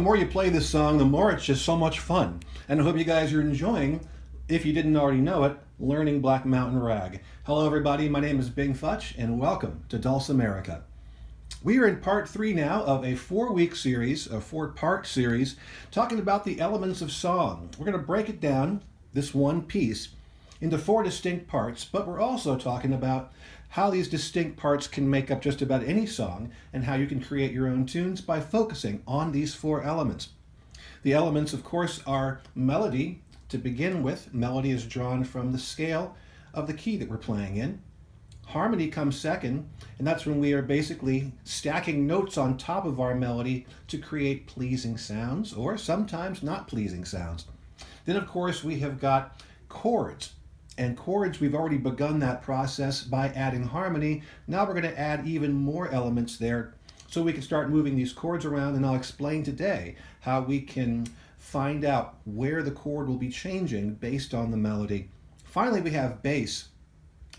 more you play this song, the more it's just so much fun. And I hope you guys are enjoying, if you didn't already know it, learning Black Mountain Rag. Hello everybody, my name is Futch, and welcome to Dulcimerica. We are in part 3 now of a 4-week series, a 4-part series, talking about the elements of song. We're going to break it down, this one piece, into 4 distinct parts, but we're also talking about how these distinct parts can make up just about any song and how you can create your own tunes by focusing on these 4 elements. The elements, of course, are melody. To begin with, melody is drawn from the scale of the key that we're playing in. Harmony comes second, and that's when we are basically stacking notes on top of our melody to create pleasing sounds, or sometimes not pleasing sounds. Then, of course, we have got chords. And chords, we've already begun that process by adding harmony. Now we're going to add even more elements there so we can start moving these chords around, and I'll explain today how we can find out where the chord will be changing based on the melody. Finally, we have bass.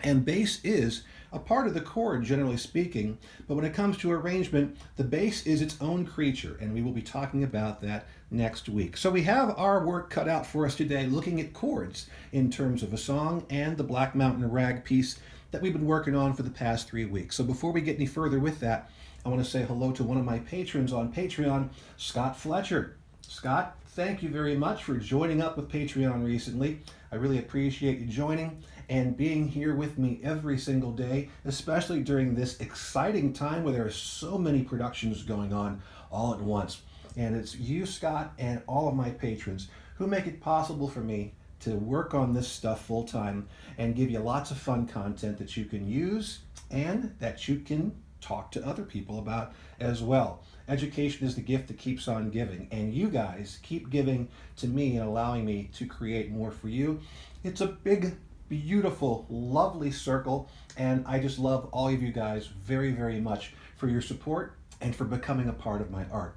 And bass is a part of the chord, generally speaking, but when it comes to arrangement, the bass is its own creature, and we will be talking about that next week. So we have our work cut out for us today, looking at chords in terms of a song and the Black Mountain Rag piece that we've been working on for the past 3 weeks. So before we get any further with that, I want to say hello to one of my patrons on Patreon, Scott Fletcher. Scott, thank you very much for joining up with Patreon recently. I really appreciate you joining and being here with me every single day, especially during this exciting time where there are so many productions going on all at once. And it's you, Scott, and all of my patrons who make it possible for me to work on this stuff full time and give you lots of fun content that you can use and that you can talk to other people about as well. Education is the gift that keeps on giving, and you guys keep giving to me and allowing me to create more for you. It's a big, beautiful, lovely circle, and I just love all of you guys very, very much for your support and for becoming a part of my art.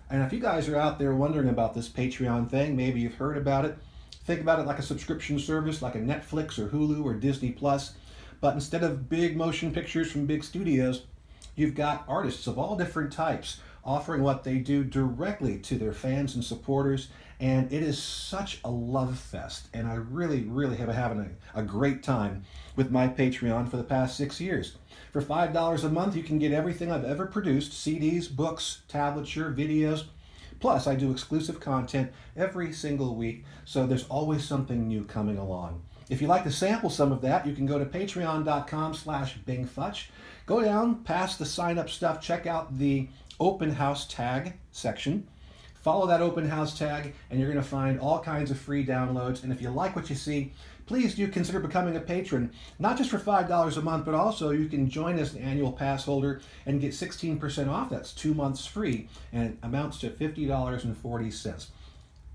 And if you guys are out there wondering about this Patreon thing, maybe you've heard about it, think about it like a subscription service like a Netflix or Hulu or Disney Plus, but instead of big motion pictures from big studios, you've got artists of all different types offering what they do directly to their fans and supporters, and it is such a love fest, and I really, really have having a great time with my Patreon for the past 6 years. For $5 a month, you can get everything I've ever produced: CDs, books, tablature, videos. Plus, I do exclusive content every single week, so there's always something new coming along. If you'd like to sample some of that, you can go to patreon.com/bingfutch. Go down past the sign up stuff, check out the open house tag section. Follow that open house tag, and you're going to find all kinds of free downloads. And if you like what you see, please do consider becoming a patron, not just for $5 a month, but also you can join as an annual pass holder and get 16% off. That's 2 months free, and it amounts to $50.40.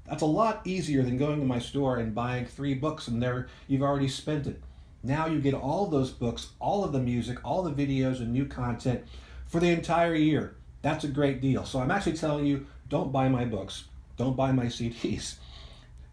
That's a lot easier than going to my store and buying 3 books, and there you've already spent it. Now you get all of those books, all of the music, all the videos, and new content for the entire year. That's a great deal. So I'm actually telling you, don't buy my books. Don't buy my CDs.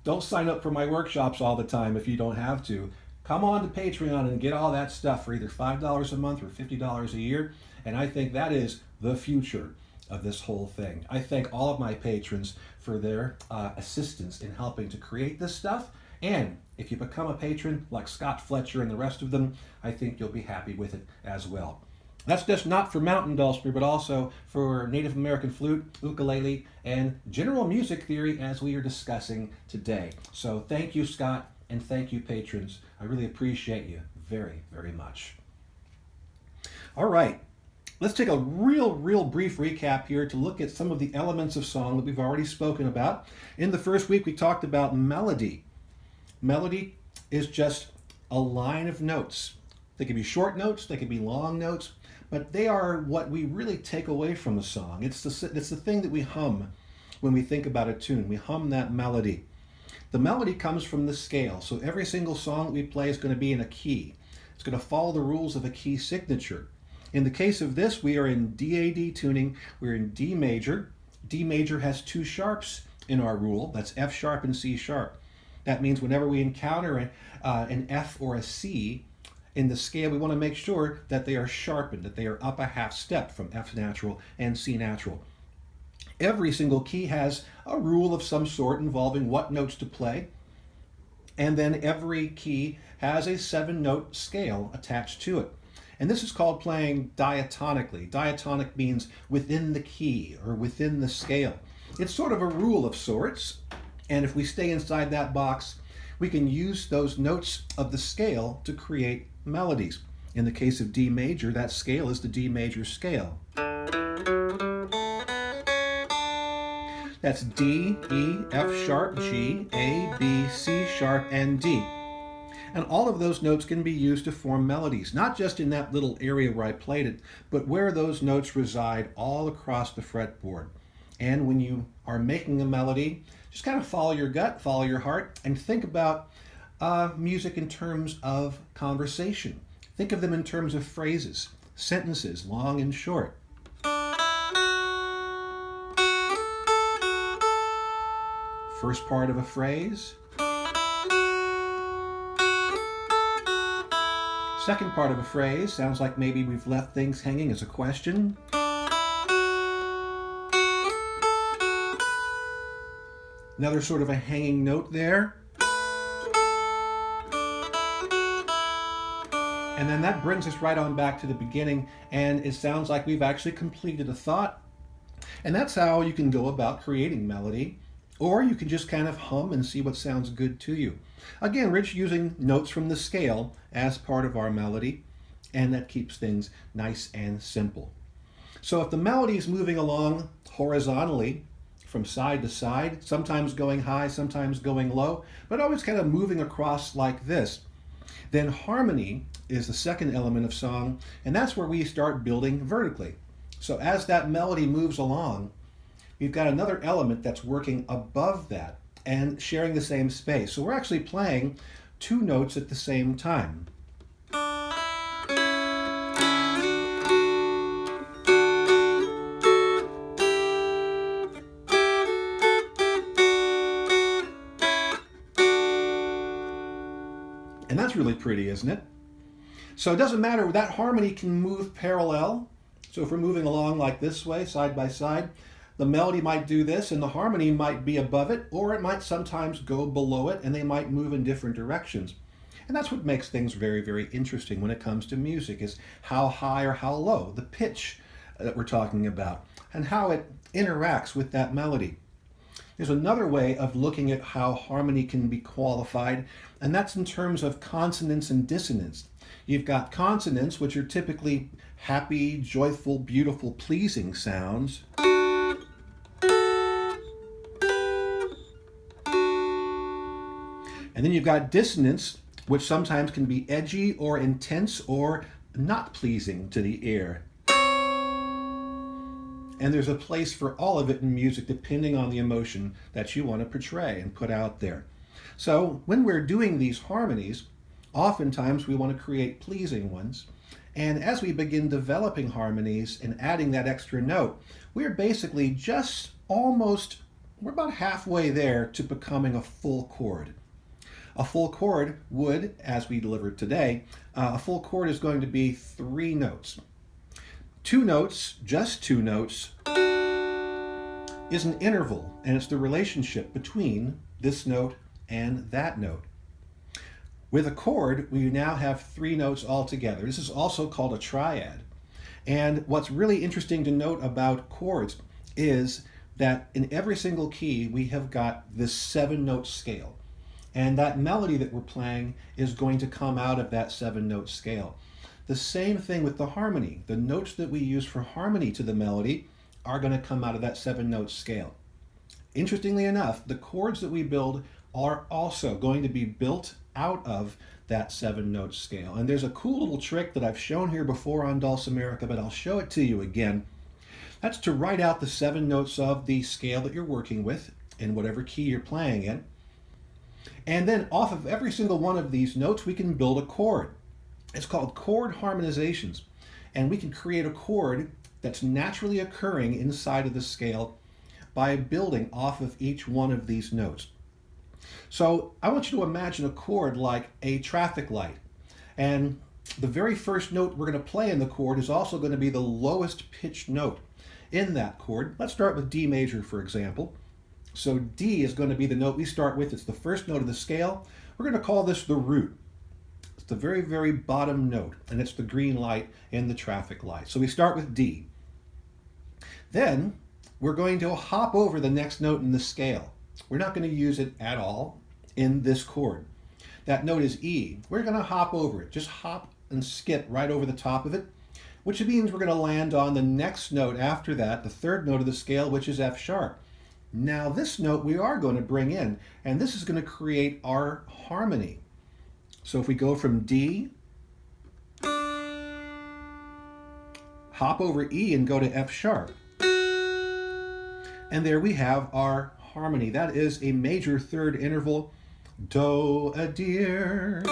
Don't sign up for my workshops all the time if you don't have to. Come on to Patreon and get all that stuff for either $5 a month or $50 a year. And I think that is the future of this whole thing. I thank all of my patrons for their assistance in helping to create this stuff. And if you become a patron like Scott Fletcher and the rest of them, I think you'll be happy with it as well. That's just not for mountain dulcimer, but also for Native American flute, ukulele, and general music theory as we are discussing today. So thank you, Scott, and thank you, patrons. I really appreciate you very, very much. All right, let's take a real brief recap here to look at some of the elements of song that we've already spoken about. In the first week, we talked about melody. Melody is just a line of notes. They can be short notes, they can be long notes, but they are what we really take away from a song. It's the thing that we hum when we think about a tune. We hum that melody. The melody comes from the scale, so every single song that we play is going to be in a key. It's going to follow the rules of a key signature. In the case of this, we are in DAD tuning. We're in D major. D major has 2 sharps in our rule. That's F sharp and C sharp. That means whenever we encounter an F or a C in the scale, we want to make sure that they are sharpened, that they are up a half step from F natural and C natural. Every single key has a rule of some sort involving what notes to play, and then every key has a 7-note scale attached to it. And this is called playing diatonically. Diatonic means within the key or within the scale. It's sort of a rule of sorts, and if we stay inside that box, we can use those notes of the scale to create melodies. In the case of D major, that scale is the D major scale. That's D, E, F sharp, G, A, B, C sharp, and D. And all of those notes can be used to form melodies, not just in that little area where I played it, but where those notes reside all across the fretboard. And when you are making a melody, just kind of follow your gut, follow your heart, and think about music in terms of conversation. Think of them in terms of phrases, sentences, long and short. First part of a phrase. Second part of a phrase sounds like maybe we've left things hanging as a question. Another sort of a hanging note there. And then that brings us right on back to the beginning, and it sounds like we've actually completed a thought. And that's how you can go about creating melody. Or you can just kind of hum and see what sounds good to you. Again, we're just using notes from the scale as part of our melody, and that keeps things nice and simple. So if the melody is moving along horizontally from side to side, sometimes going high, sometimes going low, but always kind of moving across like this, then harmony is the second element of song, and that's where we start building vertically. So as that melody moves along, we've got another element that's working above that and sharing the same space. So we're actually playing two notes at the same time. And that's really pretty, isn't it? So it doesn't matter, that harmony can move parallel. So if we're moving along like this way, side by side, the melody might do this and the harmony might be above it, or it might sometimes go below it, and they might move in different directions. And that's what makes things very, very interesting when it comes to music, is how high or how low, the pitch that we're talking about, and how it interacts with that melody. There's another way of looking at how harmony can be qualified, and that's in terms of consonance and dissonance. You've got consonants, which are typically happy, joyful, beautiful, pleasing sounds. And then you've got dissonance, which sometimes can be edgy or intense or not pleasing to the ear. And there's a place for all of it in music depending on the emotion that you want to portray and put out there. So when we're doing these harmonies, oftentimes we want to create pleasing ones. And as we begin developing harmonies and adding that extra note, we're basically just we're about halfway there to becoming a full chord. A full chord would, as we delivered today, a full chord is going to be 3 notes. 2 notes, just 2 notes, is an interval, and it's the relationship between this note and that note. With a chord, we now have 3 notes all together. This is also called a triad. And what's really interesting to note about chords is that in every single key, we have got this 7-note scale. And that melody that we're playing is going to come out of that 7-note scale. The same thing with the harmony. The notes that we use for harmony to the melody are going to come out of that 7-note scale. Interestingly enough, the chords that we build are also going to be built out of that 7-note scale. And there's a cool little trick that I've shown here before on Dulcimerica, but I'll show it to you again. That's to write out the 7 notes of the scale that you're working with in whatever key you're playing in. And then off of every single one of these notes, we can build a chord. It's called chord harmonizations. And we can create a chord that's naturally occurring inside of the scale by building off of each one of these notes. So I want you to imagine a chord like a traffic light. And the very first note we're going to play in the chord is also going to be the lowest pitched note. in that chord. Let's start with D major, for example. So D is going to be the note we start with. It's the first note of the scale. We're going to call this the root. It's the very, very bottom note, and it's the green light in the traffic light. So we start with D. Then we're going to hop over the next note in the scale. We're not going to use it at all in this chord. That note is E. We're going to hop over it. Just hop and skip right over the top of it, which means we're going to land on the next note after that, the third note of the scale, which is F sharp. Now this note we are going to bring in, and this is going to create our harmony. So if we go from D, hop over E and go to F sharp, and there we have our harmony. That is a major third interval, Do a dear.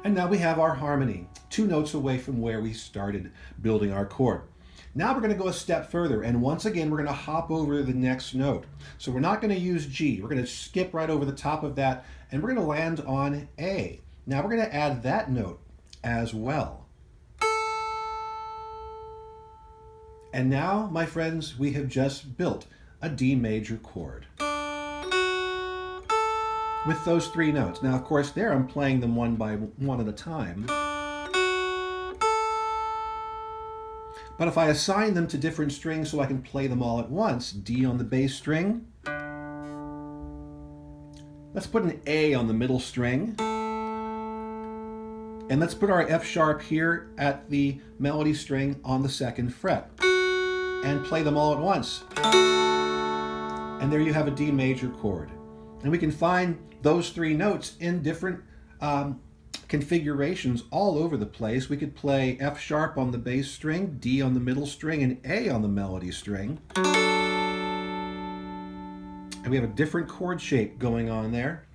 And now we have our harmony, 2 notes away from where we started building our chord. Now we're going to go a step further, and once again we're going to hop over the next note. So we're not going to use G, we're going to skip right over the top of that, and we're going to land on A. Now we're going to add that note as well. And now, my friends, we have just built a D major chord with those 3 notes. Now, of course, there I'm playing them one by one at a time. But if I assign them to different strings so I can play them all at once, D on the bass string, let's put an A on the middle string, and let's put our F sharp here at the melody string on the 2nd fret, and play them all at once. And there you have a D major chord. And we can find those 3 notes in different configurations all over the place. We could play F sharp on the bass string, D on the middle string, and A on the melody string. And we have a different chord shape going on there.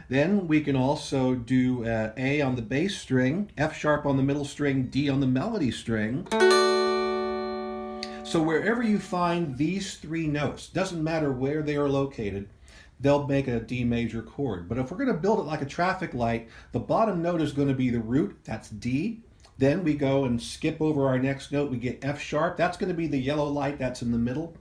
Then we can also do A on the bass string, F sharp on the middle string, D on the melody string. So wherever you find these 3 notes, doesn't matter where they are located, they'll make a D major chord. But if we're going to build it like a traffic light, the bottom note is going to be the root, that's D. Then we go and skip over our next note, we get F sharp, that's going to be the yellow light that's in the middle.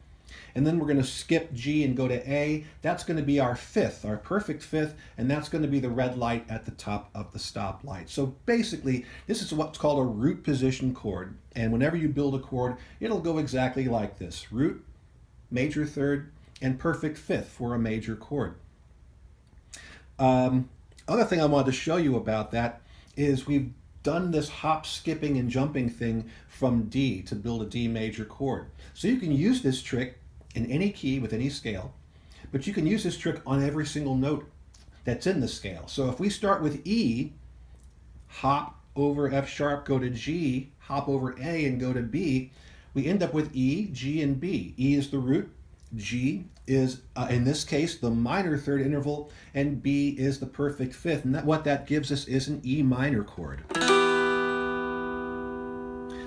And then we're going to skip G and go to A, that's going to be our 5th, our perfect 5th, and that's going to be the red light at the top of the stop light. So basically, this is what's called a root position chord. And whenever you build a chord, it'll go exactly like this: root, major third, and perfect 5th for a major chord. Other thing I wanted to show you about that is we've done this hop, skipping, and jumping thing from D to build a D major chord. So you can use this trick in any key with any scale, but you can use this trick on every single note that's in the scale. So if we start with E, hop over F sharp, go to G, hop over A and go to B, we end up with E, G, and B. E is the root, G is, in this case, the minor third interval, and B is the perfect 5th. And what that gives us is an E minor chord.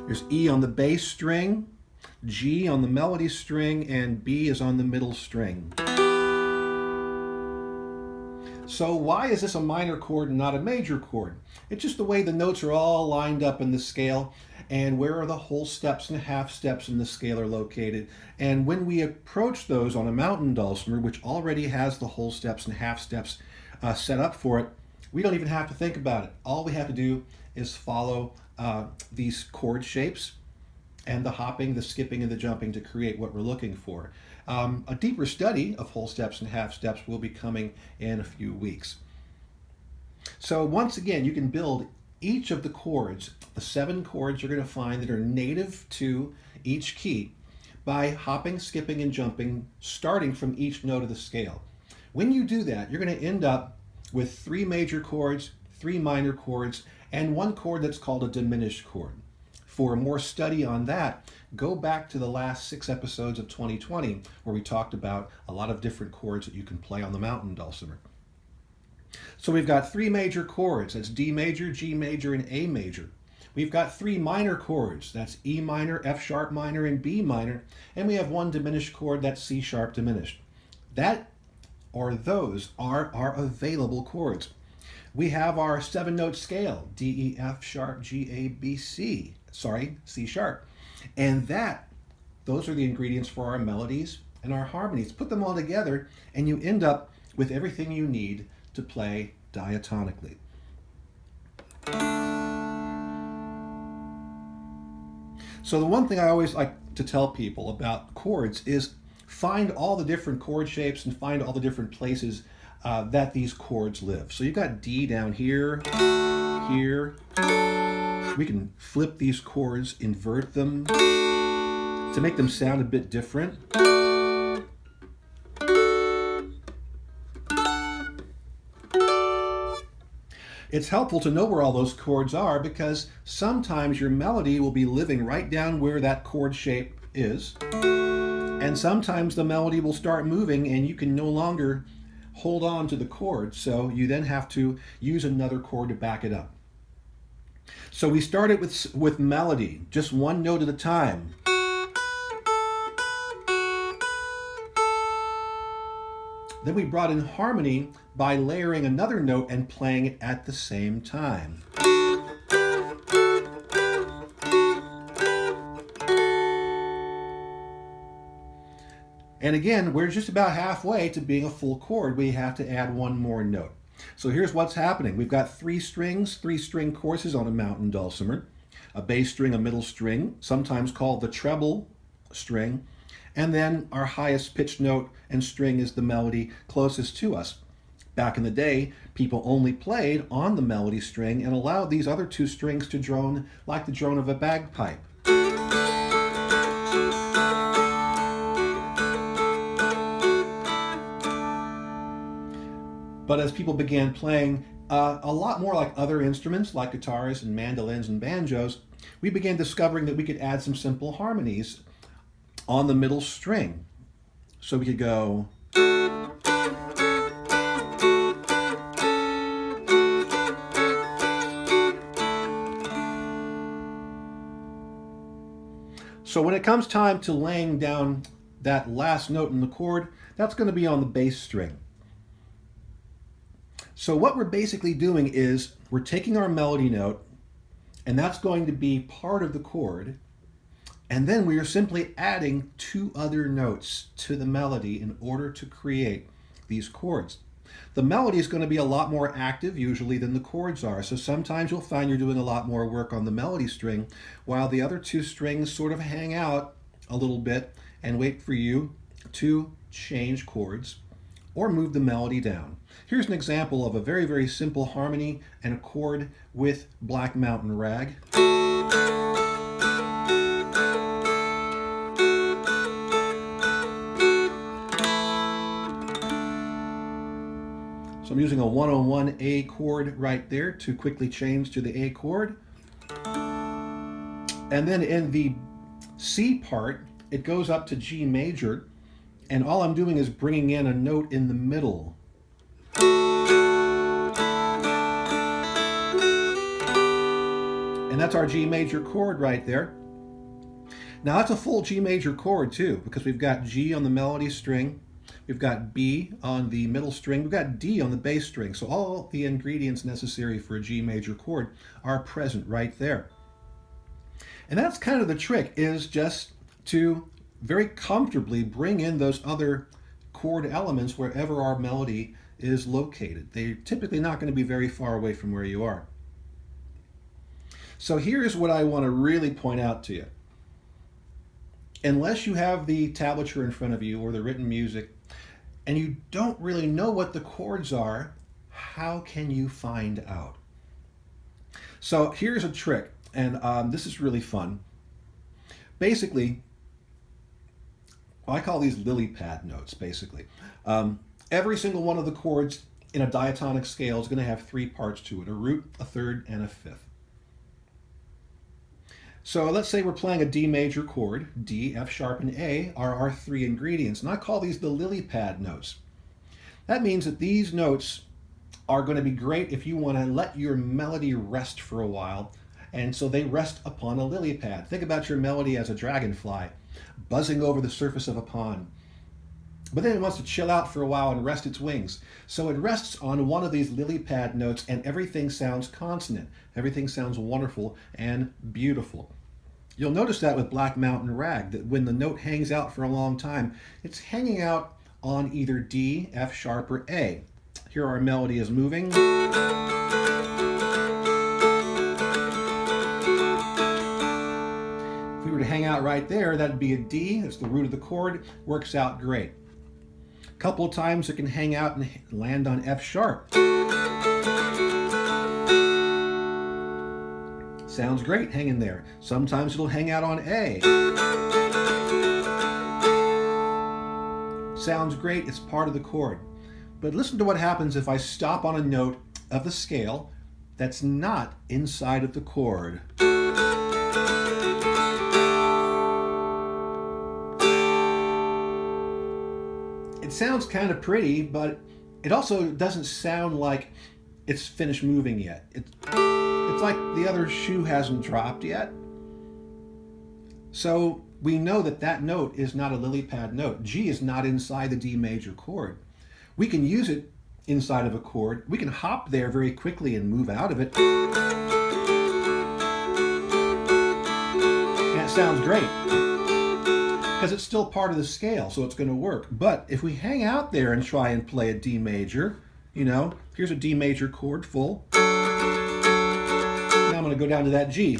There's E on the bass string, G on the melody string, and B is on the middle string. So why is this a minor chord and not a major chord? It's just the way the notes are all lined up in the scale, and where are the whole steps and half steps in the scale are located. And when we approach those on a mountain dulcimer, which already has the whole steps and half steps set up for it, we don't even have to think about it. All we have to do is follow these chord shapes and the hopping, the skipping, and the jumping to create what we're looking for. A deeper study of whole steps and half steps will be coming in a few weeks. So once again, you can build each of the chords, the 7 chords you're going to find that are native to each key, by hopping, skipping, and jumping, starting from each note of the scale. When you do that, you're going to end up with 3 major chords, 3 minor chords, and 1 chord that's called a diminished chord. For more study on that, go back to the last 6 episodes of 2020, where we talked about a lot of different chords that you can play on the mountain dulcimer. So we've got 3 major chords, that's D major, G major, and A major. We've got 3 minor chords, that's E minor, F sharp minor, and B minor, and we have 1 diminished chord, that's C sharp diminished. Those are our available chords. We have our 7-note scale, D, E, F sharp, G, A, B, C. C sharp. And those are the ingredients for our melodies and our harmonies. Put them all together and you end up with everything you need to play diatonically. So the one thing I always like to tell people about chords is find all the different chord shapes and find all the different places that these chords live. So you've got D down here, here. We can flip these chords, invert them to make them sound a bit different. It's helpful to know where all those chords are because sometimes your melody will be living right down where that chord shape is. And sometimes the melody will start moving and you can no longer hold on to the chord. So you then have to use another chord to back it up. So we started with melody, just one note at a time. Then we brought in harmony by layering another note and playing it at the same time. And again, we're just about halfway to being a full chord. We have to add one more note. So here's what's happening. We've got three string courses on a mountain dulcimer, a bass string, a middle string, sometimes called the treble string, and then our highest pitched note and string is the melody closest to us. Back in the day, people only played on the melody string and allowed these other two strings to drone like the drone of a bagpipe. But as people began playing a lot more like other instruments, like guitars and mandolins and banjos, we began discovering that we could add some simple harmonies on the middle string. So we could go. So when it comes time to laying down that last note in the chord, that's going to be on the bass string. So what we're basically doing is we're taking our melody note, and that's going to be part of the chord, and then we are simply adding two other notes to the melody in order to create these chords. The melody is going to be a lot more active usually than the chords are, so sometimes you'll find you're doing a lot more work on the melody string while the other two strings sort of hang out a little bit and wait for you to change chords or move the melody down. Here's an example of a very, very simple harmony and a chord with Black Mountain Rag. So I'm using a 101 A chord right there to quickly change to the A chord. And then in the C part, it goes up to G major, and all I'm doing is bringing in a note in the middle. And that's our G major chord right there. Now that's a full G major chord too, because we've got G on the melody string, we've got B on the middle string, we've got D on the bass string. So all the ingredients necessary for a G major chord are present right there. And that's kind of the trick, is just to very comfortably bring in those other chord elements wherever our melody is located. They're typically not going to be very far away from where you are. So here's what I want to really point out to you. Unless you have the tablature in front of you or the written music, and you don't really know what the chords are, how can you find out? So here's a trick, and this is really fun. Basically, I call these lily pad notes, basically. Every single one of the chords in a diatonic scale is going to have three parts to it: a root, a third, and a fifth. So let's say we're playing a D major chord. D, F sharp, and A are our three ingredients, and I call these the lily pad notes. That means that these notes are going to be great if you want to let your melody rest for a while, and so they rest upon a lily pad. Think about your melody as a dragonfly buzzing over the surface of a pond. But then it wants to chill out for a while and rest its wings. So it rests on one of these lily pad notes, and everything sounds consonant. Everything sounds wonderful and beautiful. You'll notice that with Black Mountain Rag, that when the note hangs out for a long time, it's hanging out on either D, F sharp, or A. Here our melody is moving. If we were to hang out right there, that'd be a D, that's the root of the chord, works out great. A couple of times it can hang out and land on F sharp. Sounds great hanging there. Sometimes it'll hang out on A. Sounds great, it's part of the chord. But listen to what happens if I stop on a note of the scale that's not inside of the chord. It sounds kind of pretty, but it also doesn't sound like it's finished moving yet. It's like the other shoe hasn't dropped yet. So we know that that note is not a lily pad note. G is not inside the D major chord. We can use it inside of a chord. We can hop there very quickly and move out of it. And it sounds great because it's still part of the scale, so it's going to work. But if we hang out there and try and play a D major, you know, here's a D major chord full. Now I'm going to go down to that G.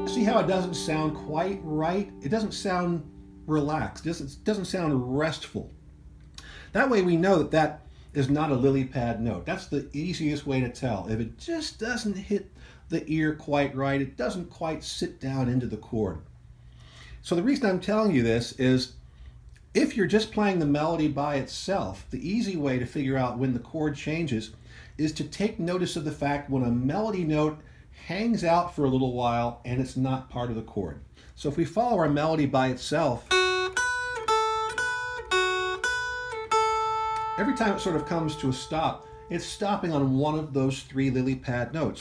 See how it doesn't sound quite right? It doesn't sound relaxed. It doesn't sound restful. That way we know that that is not a lily pad note. That's the easiest way to tell. If it just doesn't hit the ear quite right, it doesn't quite sit down into the chord. So the reason I'm telling you this is if you're just playing the melody by itself, the easy way to figure out when the chord changes is to take notice of the fact when a melody note hangs out for a little while and it's not part of the chord. So if we follow our melody by itself, every time it sort of comes to a stop, it's stopping on one of those three lily pad notes.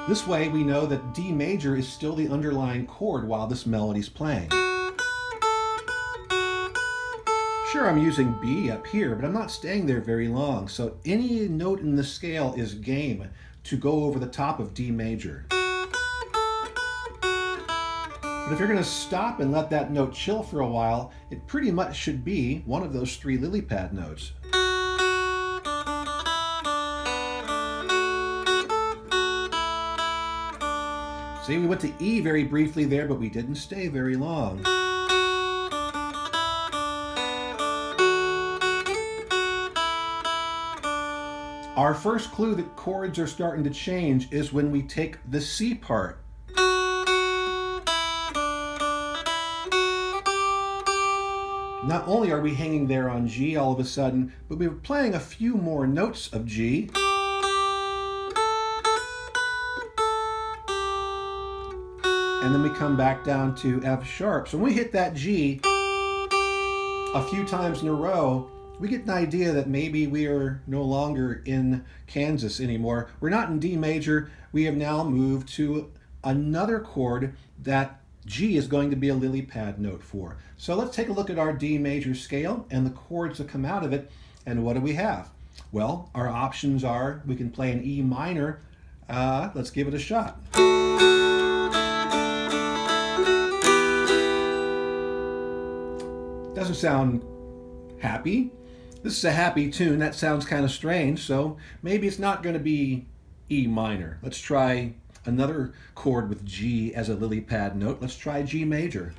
This way we know that D major is still the underlying chord while this melody's playing. Sure, I'm using B up here, but I'm not staying there very long, so any note in the scale is game to go over the top of D major. But if you're going to stop and let that note chill for a while, it pretty much should be one of those three lily pad notes. See, we went to E very briefly there, but we didn't stay very long. Our first clue that chords are starting to change is when we take the C part. Not only are we hanging there on G all of a sudden, but we're playing a few more notes of G. And then we come back down to F sharp. So when we hit that G a few times in a row, we get an idea that maybe we are no longer in Kansas anymore. We're not in D major. We have now moved to another chord that G is going to be a lily pad note for. So let's take a look at our D major scale and the chords that come out of it. And what do we have? Well, our options are we can play an E minor. Let's give it a shot. Doesn't sound happy. This is a happy tune. That sounds kind of strange, so maybe it's not going to be E minor. Let's try another chord with G as a lily pad note. Let's try G major.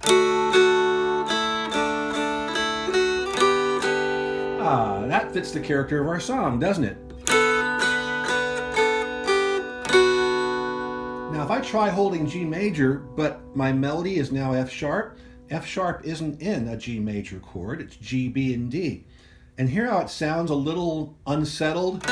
That fits the character of our song, doesn't it? Now, if I try holding G major, but my melody is now F sharp isn't in a G major chord. It's G, B, and D. And hear how it sounds a little unsettled?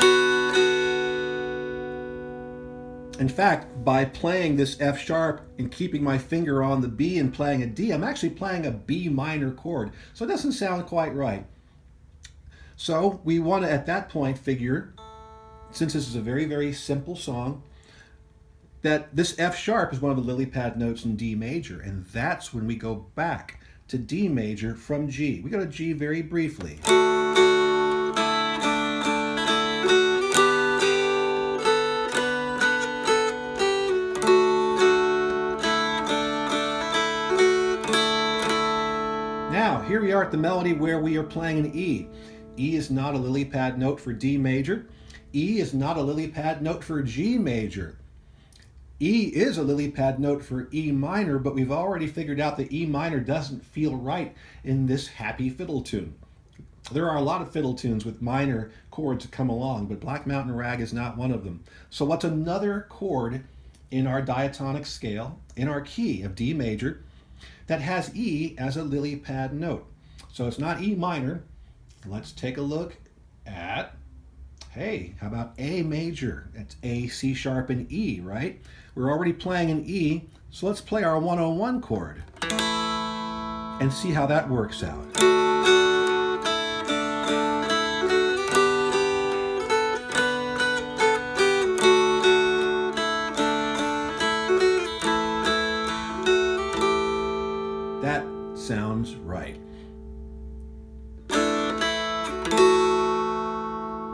In fact, by playing this F sharp and keeping my finger on the B and playing a D, I'm actually playing a B minor chord. So it doesn't sound quite right. So we want to, at that point, figure, since this is a very, very simple song, that this F sharp is one of the lily pad notes in D major. And that's when we go back to D major from G. We go to G very briefly. here we are at the melody where we are playing an E. E is not a lily pad note for D major. E is not a lily pad note for G major. E is a lily pad note for E minor, but we've already figured out that E minor doesn't feel right in this happy fiddle tune. There are a lot of fiddle tunes with minor chords that come along, but Black Mountain Rag is not one of them. So what's another chord in our diatonic scale, in our key of D major, that has E as a lily pad note? So it's not E minor. Let's take a look at, hey, how about A major? That's A, C sharp, and E, right? We're already playing an E, so let's play our 101 chord and see how that works out. That sounds right.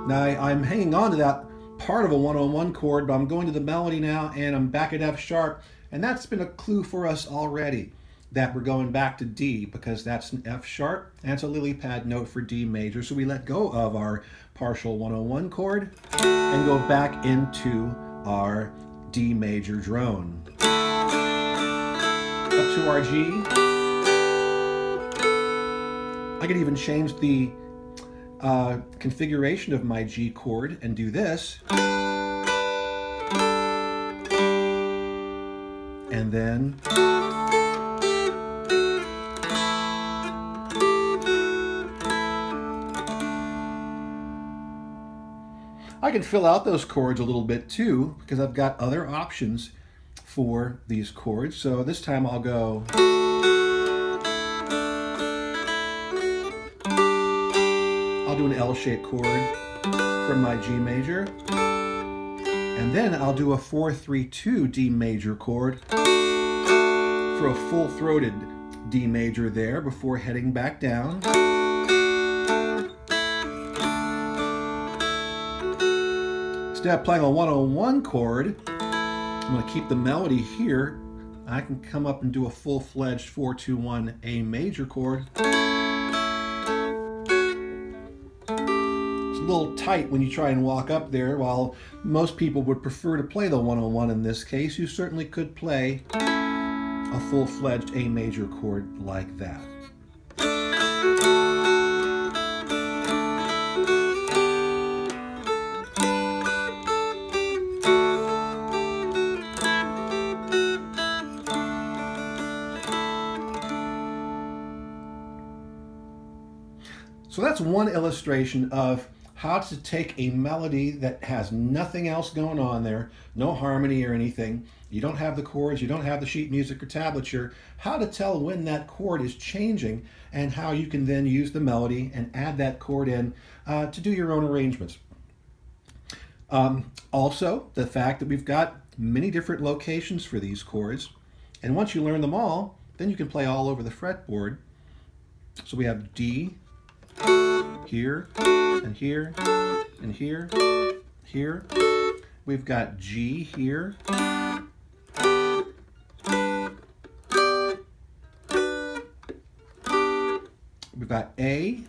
Now I'm hanging on to that part of a 101 chord, but I'm going to the melody now and I'm back at F sharp, and that's been a clue for us already that we're going back to D because that's an F sharp and it's a lily pad note for D major. So we let go of our partial 101 chord and go back into our D major drone. Up to our G. I could even change the configuration of my G chord and do this, and then I can fill out those chords a little bit too because I've got other options for these chords. So this time I'll go, I'll do an L-shaped chord from my G major, and then I'll do a 4-3-2 D major chord for a full-throated D major there before heading back down. Instead of playing a 101 chord, I'm going to keep the melody here. I can come up and do a full-fledged 4-2-1 A major chord. A little tight when you try and walk up there. While most people would prefer to play the 101 in this case, you certainly could play a full-fledged A major chord like that. So that's one illustration of how to take a melody that has nothing else going on there, no harmony or anything. You don't have the chords, you don't have the sheet music or tablature, how to tell when that chord is changing and how you can then use the melody and add that chord in to do your own arrangements. Also, the fact that we've got many different locations for these chords, and once you learn them all, then you can play all over the fretboard. So we have D, here, and here, and here, here. We've got G here. We've got A.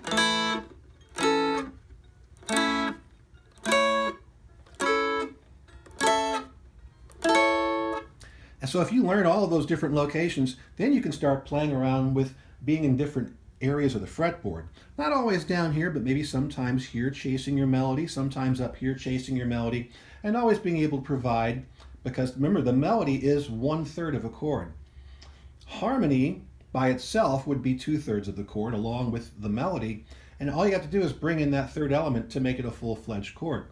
And so if you learn all of those different locations, then you can start playing around with being in different areas of the fretboard. Not always down here, but maybe sometimes here chasing your melody, sometimes up here chasing your melody, and always being able to provide, because remember, the melody is 1/3 of a chord. Harmony by itself would be 2/3 of the chord along with the melody, and all you have to do is bring in that third element to make it a full-fledged chord.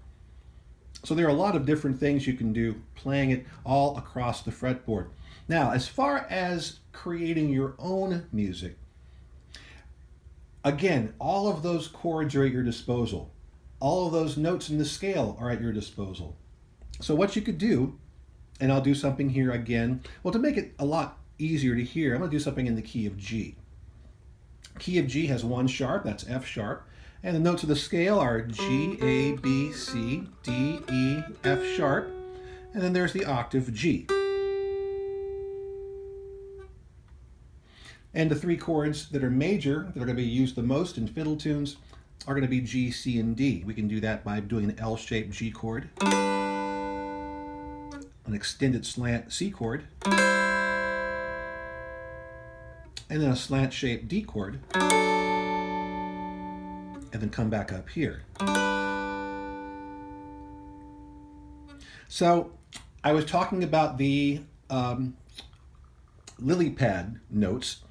So there are a lot of different things you can do playing it all across the fretboard. Now, as far as creating your own music, again, all of those chords are at your disposal. All of those notes in the scale are at your disposal. So what you could do, and I'll do something here again, well, to make it a lot easier to hear, I'm going to do something in the key of G. Key of G has 1 sharp, that's F sharp, and the notes of the scale are G, A, B, C, D, E, F sharp, and then there's the octave G. And the three chords that are major, that are going to be used the most in fiddle tunes, are going to be G, C, and D. We can do that by doing an L-shaped G chord, an extended slant C chord, and then a slant-shaped D chord, and then come back up here. So I was talking about the lily pad notes.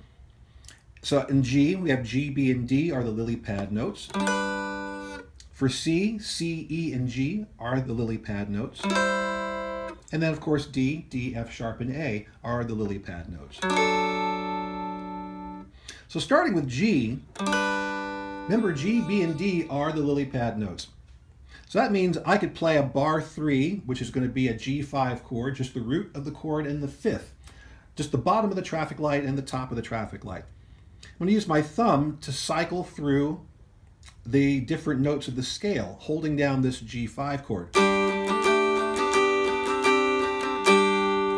So in G, we have G, B, and D are the lily pad notes. For C, C, E, and G are the lily pad notes. And then, of course, D, F sharp, and A are the lily pad notes. So starting with G, remember G, B, and D are the lily pad notes. So that means I could play a bar 3, which is going to be a G5 chord, just the root of the chord and the fifth, just the bottom of the traffic light and the top of the traffic light. I'm going to use my thumb to cycle through the different notes of the scale, holding down this G5 chord.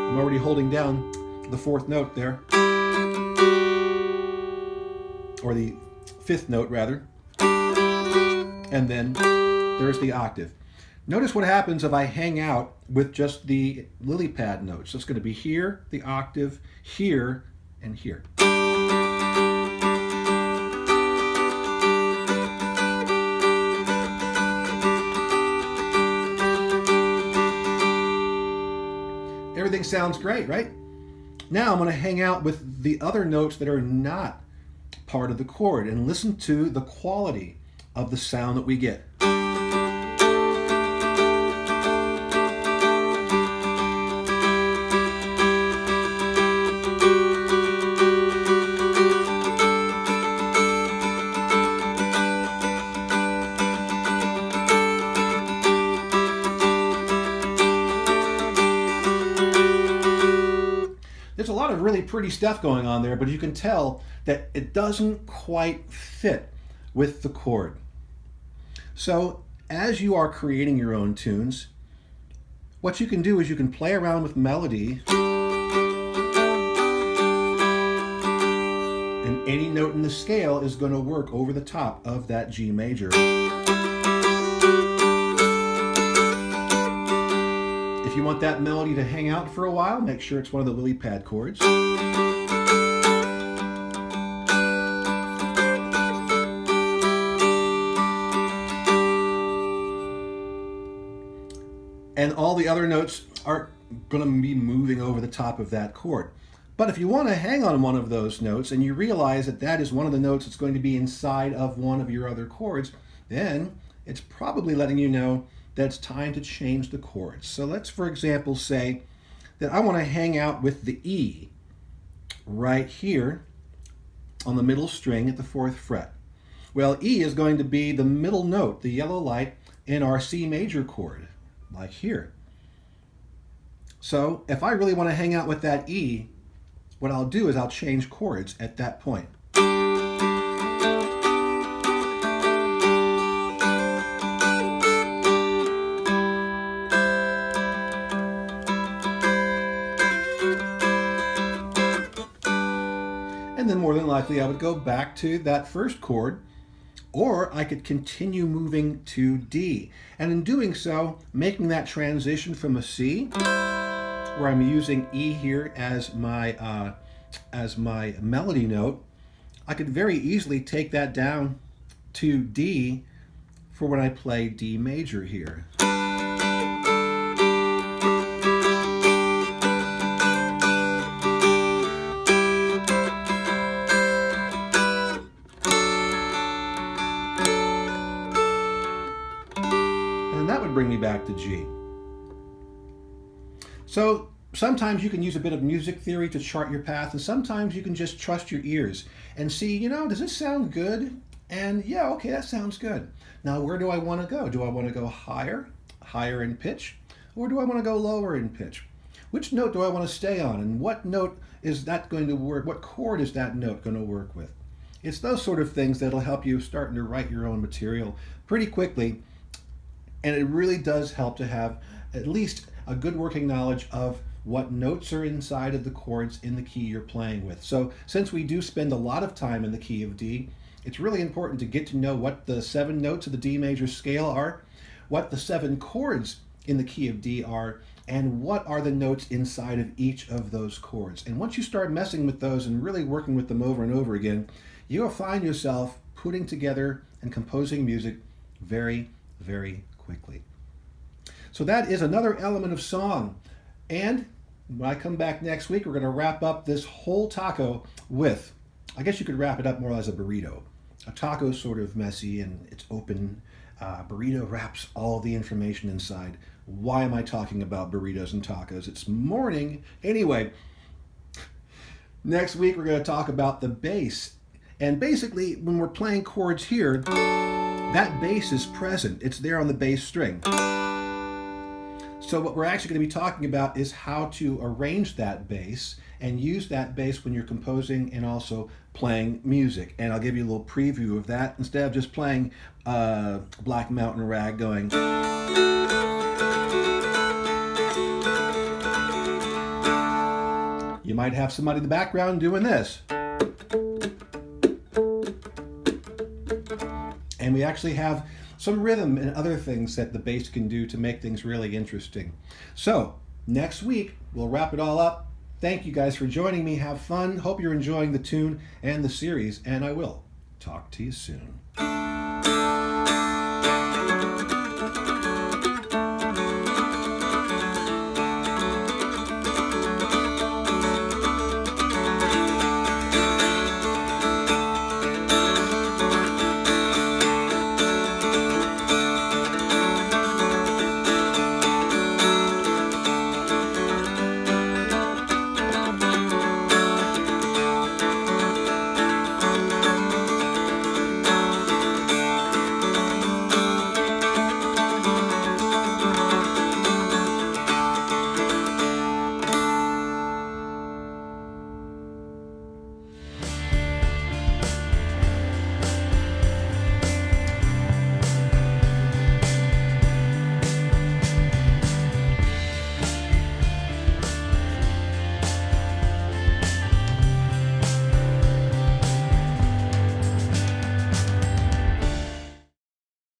I'm already holding down the fourth note there, or the fifth note rather, and then there's the octave. Notice what happens if I hang out with just the lily pad notes. So it's going to be here, the octave, here, and here. Everything sounds great, right? Now I'm going to hang out with the other notes that are not part of the chord and listen to the quality of the sound that we get. There's a lot of really pretty stuff going on there, but you can tell that it doesn't quite fit with the chord. So as you are creating your own tunes, what you can do is you can play around with melody, and any note in the scale is going to work over the top of that G major. If you want that melody to hang out for a while, make sure it's one of the lily pad chords. And all the other notes are going to be moving over the top of that chord. But if you want to hang on one of those notes and you realize that that is one of the notes that's going to be inside of one of your other chords, then it's probably letting you know that it's time to change the chords. So let's, for example, say that I want to hang out with the E right here on the middle string at the 4th fret. Well, E is going to be the middle note, the yellow light, in our C major chord, like here. So if I really want to hang out with that E, what I'll do is I'll change chords at that point. And then more than likely I would go back to that first chord, or I could continue moving to D. And in doing so, making that transition from a C, where I'm using E here as my melody note, I could very easily take that down to D for when I play D major here. That would bring me back to G. So sometimes you can use a bit of music theory to chart your path, and sometimes you can just trust your ears and see, you know, does this sound good? And yeah, okay, that sounds good. Now, where do I want to go? Do I want to go higher in pitch, or do I want to go lower in pitch? Which note do I want to stay on, and what note is that going to work? What chord is that note going to work with? It's those sort of things that'll help you starting to write your own material pretty quickly. And it really does help to have at least a good working knowledge of what notes are inside of the chords in the key you're playing with. So since we do spend a lot of time in the key of D, it's really important to get to know what the 7 notes of the D major scale are, what the 7 chords in the key of D are, and what are the notes inside of each of those chords. And once you start messing with those and really working with them over and over again, you'll find yourself putting together and composing music very, very quickly. So that is another element of song. And when I come back next week, we're going to wrap up this whole taco with, I guess you could wrap it up more as a burrito. A taco is sort of messy and it's open. Burrito wraps all the information inside. Why am I talking about burritos and tacos? It's morning. Anyway, next week we're going to talk about the bass. And basically, when we're playing chords here, that bass is present. It's there on the bass string. So what we're actually going to be talking about is how to arrange that bass and use that bass when you're composing and also playing music. And I'll give you a little preview of that instead of just playing Black Mountain Rag going. You might have somebody in the background doing this. And we actually have some rhythm and other things that the bass can do to make things really interesting. So next week, we'll wrap it all up. Thank you guys for joining me. Have fun. Hope you're enjoying the tune and the series, and I will talk to you soon.